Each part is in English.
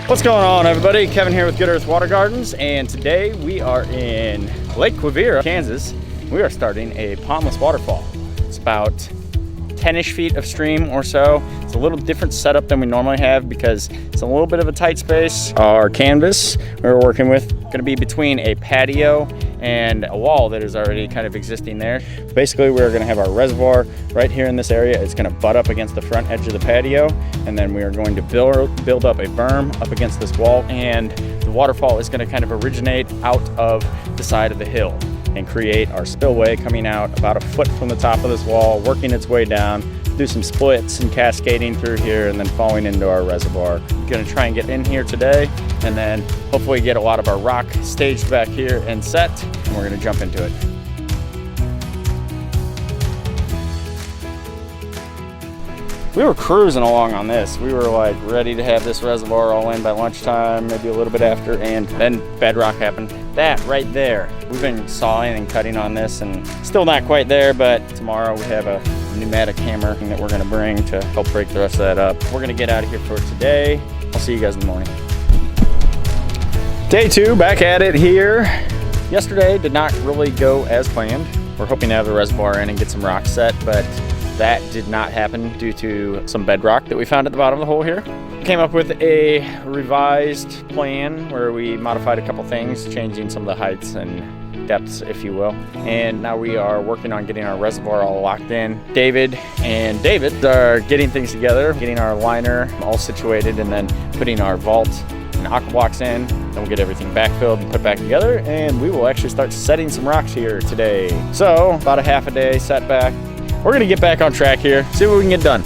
What's going on, everybody? Kevin here with Good Earth Water Gardens, and today we are in Lake Quivira, Kansas. We are starting a pondless waterfall. It's about 10-ish feet of stream or so. It's a little different setup than we normally have because it's a little bit of a tight space. Our canvas we're working with going to be between a patio and a wall that is already kind of existing there. Basically, we're going to have our reservoir right here in this area. It's going to butt up against the front edge of the patio, and then we are going to build up a berm up against this wall, and the waterfall is going to kind of originate out of the side of the hill and create our spillway coming out about a foot from the top of this wall, working its way down, do some splits and cascading through here, and then falling into our reservoir. I'm gonna try and get in here today, and then hopefully get a lot of our rock staged back here and set, and we're gonna jump into it. We were cruising along on this. We were like ready to have this reservoir all in by lunchtime, maybe a little bit after, and then bedrock happened. That right there. We've been sawing and cutting on this and still not quite there, but tomorrow we have a pneumatic hammer that we're gonna bring to help break the rest of that up. We're gonna get out of here for today. I'll see you guys in the morning. Day 2, back at it here. Yesterday did not really go as planned. We're hoping to have the reservoir in and get some rocks set, but that did not happen due to some bedrock that we found at the bottom of the hole here. Came up with a revised plan where we modified a couple things, changing some of the heights and depths, if you will. And now we are working on getting our reservoir all locked in. David and David are getting things together, getting our liner all situated, and then putting our vault and aqua blocks in. Then we'll get everything backfilled and put back together, and we will actually start setting some rocks here today. So about a half a day setback. We're gonna get back on track here, see what we can get done.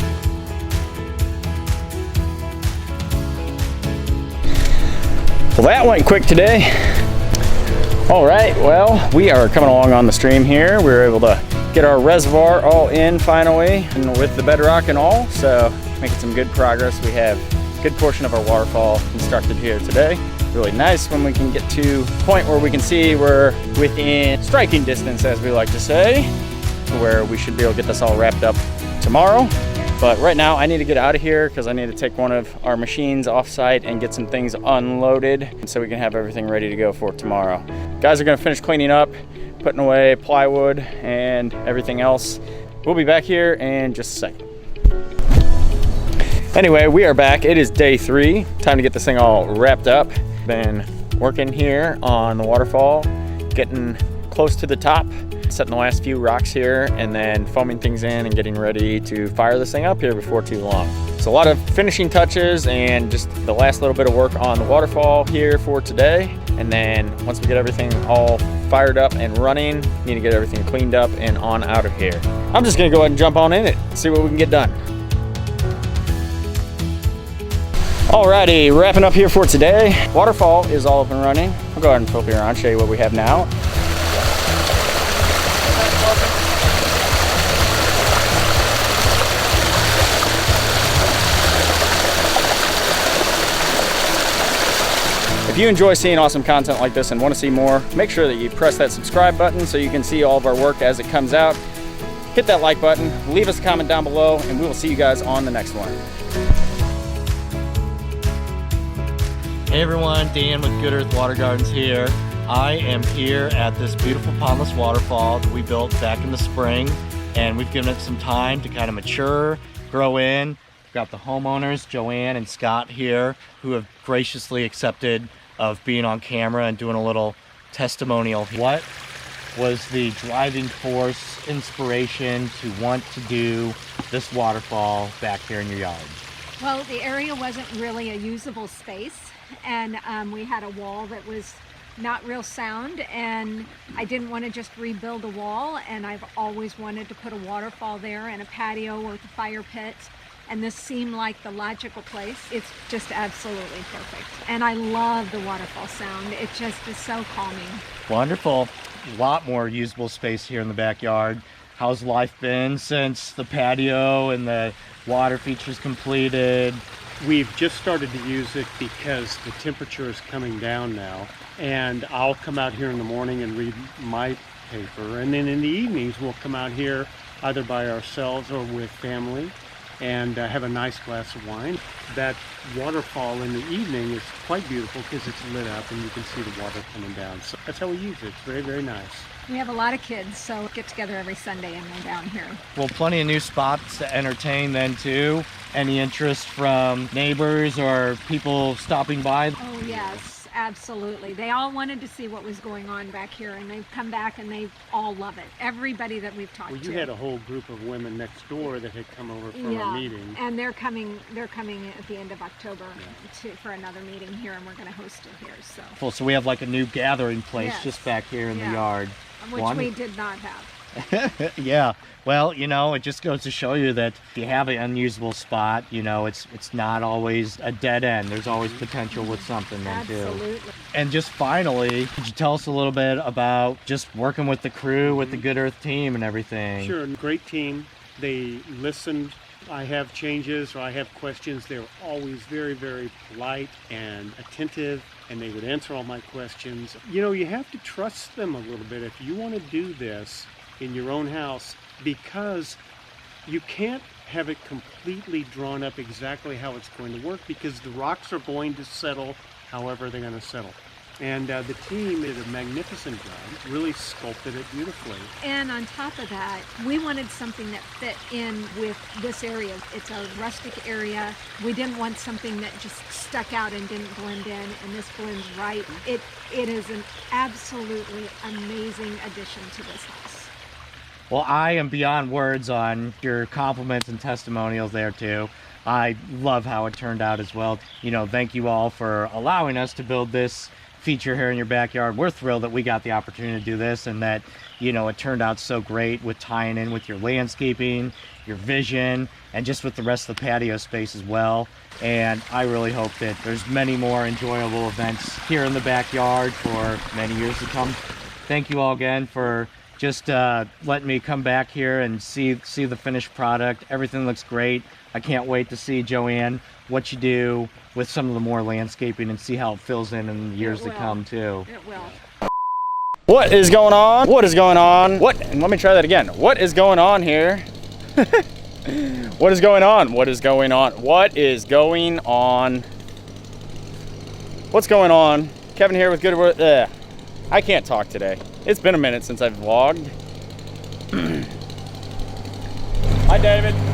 Well, that went quick today. All right, well, we are coming along on the stream here. We were able to get our reservoir all in finally, and with the bedrock and all, so making some good progress. We have a good portion of our waterfall constructed here today. Really nice when we can get to a point where we can see we're within striking distance, as we like to say, where we should be able to get this all wrapped up tomorrow. But right now I need to get out of here because I need to take one of our machines off site and get some things unloaded so we can have everything ready to go for tomorrow. Guys are gonna finish cleaning up, putting away plywood and everything else. We'll be back here in just a second. Anyway, we are back. It is day 3. Time to get this thing all wrapped up. Been working here on the waterfall, getting close to the top, setting the last few rocks here, and then foaming things in and getting ready to fire this thing up here before too long. So a lot of finishing touches and just the last little bit of work on the waterfall here for today. And then once we get everything all fired up and running, need to get everything cleaned up and on out of here. I'm just gonna go ahead and jump on in it, see what we can get done. Alrighty, wrapping up here for today. Waterfall is all up and running. I'll go ahead and flip here around, show you what we have now. If you enjoy seeing awesome content like this and want to see more, make sure that you press that subscribe button so you can see all of our work as it comes out. Hit that like button, leave us a comment down below, and we will see you guys on the next one. Hey everyone, Dan with Good Earth Water Gardens here. I am here at this beautiful pondless waterfall that we built back in the spring, and we've given it some time to kind of mature, grow in. We've got the homeowners, Joanne and Scott here, who have graciously accepted of being on camera and doing a little testimonial. What was the driving force, inspiration to want to do this waterfall back here in your yard? Well, the area wasn't really a usable space, and we had a wall that was not real sound, and I didn't want to just rebuild a wall, and I've always wanted to put a waterfall there and a patio with a fire pit, and this seemed like the logical place. It's just absolutely perfect, and I love the waterfall sound. It just is so calming. Wonderful. A lot more usable space here in the backyard. How's life been since the patio and the water features completed? We've just started to use it because the temperature is coming down now, and I'll come out here in the morning and read my paper, and then in the evenings we'll come out here either by ourselves or with family and have a nice glass of wine. That waterfall in the evening is quite beautiful because it's lit up and you can see the water coming down. So that's how we use it. It's very, very nice. We have a lot of kids, so get together every Sunday and we're down here. Well, plenty of new spots to entertain then too. Any interest from neighbors or people stopping by? Oh yes, absolutely. They all wanted to see what was going on back here, and they've come back and they all love it. Everybody that we've talked to. Well, you had a whole group of women next door that had come over from a meeting. And they're coming at the end of October for another meeting here, and we're going to host it here. So. Well, so we have like a new gathering place just back here in the yard. Which we did not have. Yeah. Well, you know, it just goes to show you that if you have an unusable spot, you know, it's not always a dead end. There's always potential with something then too. Absolutely. And just finally, could you tell us a little bit about just working with the crew, with the Good Earth team and everything? Sure, great team. They listened. I have changes or I have questions. They're always very, very polite and attentive, and they would answer all my questions. You know, you have to trust them a little bit if you want to do this in your own house, because you can't have it completely drawn up exactly how it's going to work, because the rocks are going to settle however they're going to settle. And the team did a magnificent job, really sculpted it beautifully. And on top of that, we wanted something that fit in with this area. It's a rustic area. We didn't want something that just stuck out and didn't blend in, and this blends right. It is an absolutely amazing addition to this house. Well, I am beyond words on your compliments and testimonials there too. I love how it turned out as well. You know, thank you all for allowing us to build this feature here in your backyard. We're thrilled that we got the opportunity to do this, and that, you know, it turned out so great with tying in with your landscaping, your vision, and just with the rest of the patio space as well. And I really hope that there's many more enjoyable events here in the backyard for many years to come. Thank you all again for just letting me come back here and see the finished product. Everything looks great. I can't wait to see, Joanne, what you do with some of the more landscaping and see how it fills in the years to come too. It will. What is going on? What is going on? What? Let me try that again. What is going on here? What is going on? What is going on? What is going on? What's going on? Kevin here with Good. I can't talk today. It's been a minute since I've vlogged. Hi, David.